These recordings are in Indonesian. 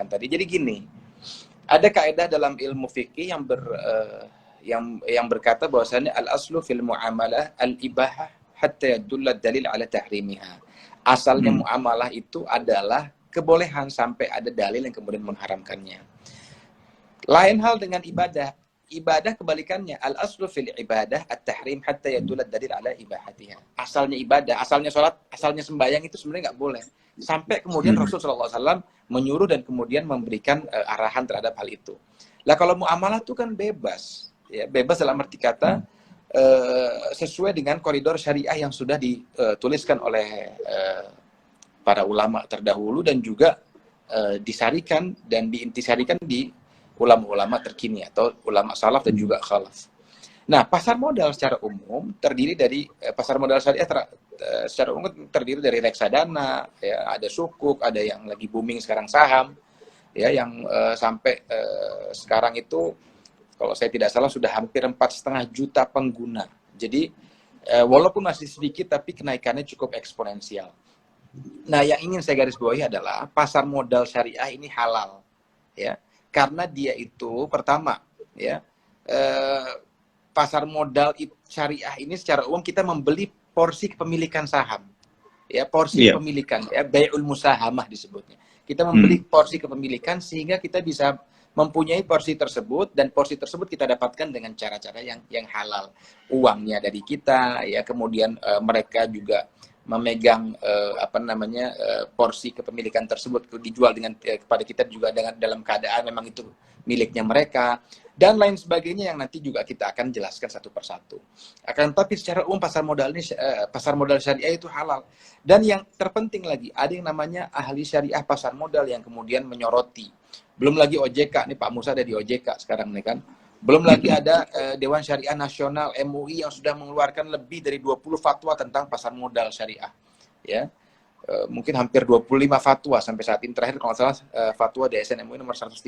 sampaikan tadi. Jadi gini, ada kaidah dalam ilmu fikih yang berkata bahwasannya al-aslu fil muamalah al-ibahah hatta yadulla dalil ala tahrimiha. Asalnya muamalah itu adalah kebolehan sampai ada dalil yang kemudian mengharamkannya. Lain hal dengan ibadah. Ibadah kebalikannya, al-aslu fil ibadah at-tahrim hatta yadulla dalil ala ibahatiha. Asalnya ibadah, asalnya sholat, asalnya sembahyang itu sebenarnya nggak boleh. Sampai kemudian Rasulullah SAW menyuruh dan kemudian memberikan arahan terhadap hal itu. Lah kalau muamalah itu kan bebas, ya bebas dalam arti kata sesuai dengan koridor syariah yang sudah dituliskan oleh para ulama terdahulu dan juga disarikan dan diintisarikan di ulama-ulama terkini atau ulama salaf dan juga khalaf. Nah, pasar modal secara umum terdiri dari pasar modal syariah secara umum terdiri dari reksadana, ya, ada sukuk, ada yang lagi booming sekarang saham, ya, yang sampai sekarang itu kalau saya tidak salah sudah hampir 4,5 juta pengguna. Jadi walaupun masih sedikit tapi kenaikannya cukup eksponensial. Nah, yang ingin saya garis bawahi adalah pasar modal syariah ini halal, ya, karena dia itu pertama, ya, pasar modal syariah ini secara umum kita membeli porsi kepemilikan saham, ya, porsi kepemilikan, ya, bai'ul musahamah disebutnya. Kita membeli porsi kepemilikan sehingga kita bisa mempunyai porsi tersebut dan porsi tersebut kita dapatkan dengan cara-cara yang halal. Uangnya dari kita, ya, kemudian mereka juga memegang porsi kepemilikan tersebut dijual dengan kepada kita juga dengan dalam keadaan memang itu miliknya mereka dan lain sebagainya yang nanti juga kita akan jelaskan satu persatu. Akan tetapi secara umum pasar modal syariah itu halal. Dan yang terpenting lagi ada yang namanya ahli syariah pasar modal yang kemudian menyoroti. Belum lagi OJK, nih Pak Musa ada di OJK sekarang nih kan. Belum lagi ada Dewan Syariah Nasional MUI yang sudah mengeluarkan lebih dari 20 fatwa tentang pasar modal syariah. Ya. Mungkin hampir 25 fatwa sampai saat ini, terakhir kalau nggak salah fatwa DSN MUI nomor 138.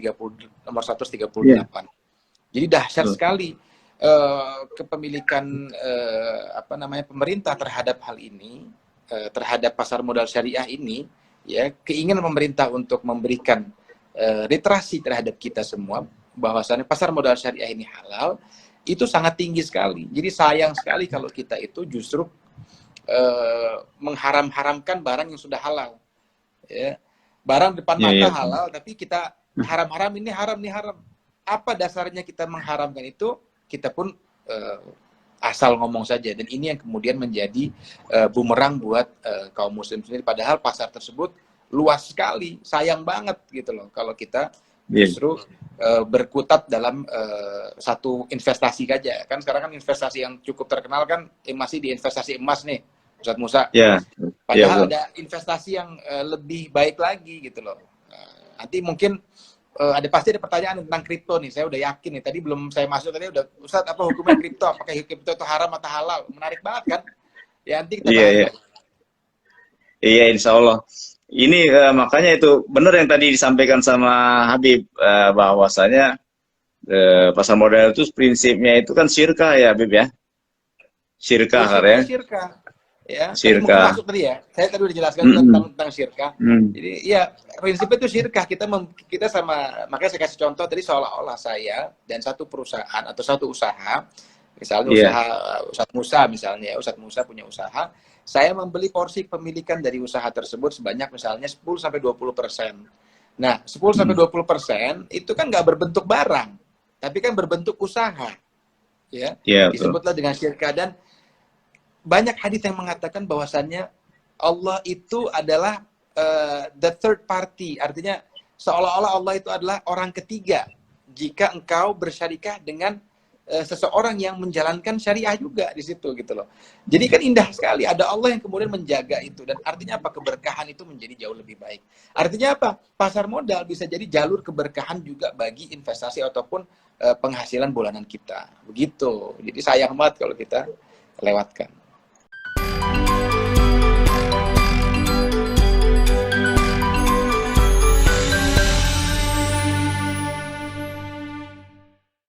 Jadi dahsyat sekali kepemilikan pemerintah terhadap hal ini, terhadap pasar modal syariah ini, ya, keinginan pemerintah untuk memberikan literasi terhadap kita semua bahwasannya pasar modal syariah ini halal itu sangat tinggi sekali. Jadi sayang sekali kalau kita itu justru mengharam-haramkan barang yang sudah halal, ya. Barang depan mata halal tapi kita haram-haram, ini haram, ini haram. Apa dasarnya kita mengharamkan itu? Kita pun asal ngomong saja, dan ini yang kemudian menjadi bumerang buat kaum muslim sendiri, padahal pasar tersebut luas sekali. Sayang banget gitu loh kalau kita justru berkutat dalam satu investasi saja. Kan sekarang kan investasi yang cukup terkenal kan masih di investasi emas nih, Ustadz Musa. Padahal ada investasi yang lebih baik lagi gitu loh. Nanti mungkin pasti ada pertanyaan tentang kripto nih. Saya udah yakin nih. Tadi belum saya masuk tadi udah, Ustadz, apa hukumnya kripto? Apakah kripto itu haram atau halal? Menarik banget kan? Ya nanti kita bahas. Iya, insya Allah. Ini makanya itu benar yang tadi disampaikan sama Habib, bahwasanya pasar modal itu prinsipnya itu kan syirkah ya, Habib ya? Syirkah kan ya? Syirkah. Ya, tadi Syirkah. mungkin masuk tadi ya. Saya tadi udah jelaskan tentang syirkah. Jadi ya prinsipnya itu syirkah. Kita sama, makanya saya kasih contoh tadi seolah-olah saya dan satu perusahaan atau satu usaha, misalnya usaha Ustadz Musa misalnya, Ustadz Musa punya usaha, saya membeli porsi pemilikan dari usaha tersebut sebanyak misalnya 10-20%. Nah, 10-20% itu kan nggak berbentuk barang, tapi kan berbentuk usaha. Ya, disebutlah dengan syirkah. Dan banyak hadis yang mengatakan bahwasannya Allah itu adalah the third party, artinya seolah-olah Allah itu adalah orang ketiga jika engkau bersyarikah dengan seseorang yang menjalankan syariah juga di situ gitu loh. Jadi kan indah sekali ada Allah yang kemudian menjaga itu, dan artinya apa? Keberkahan itu menjadi jauh lebih baik. Artinya apa? Pasar modal bisa jadi jalur keberkahan juga bagi investasi ataupun penghasilan bulanan kita. Begitu. Jadi sayang banget kalau kita lewatkan.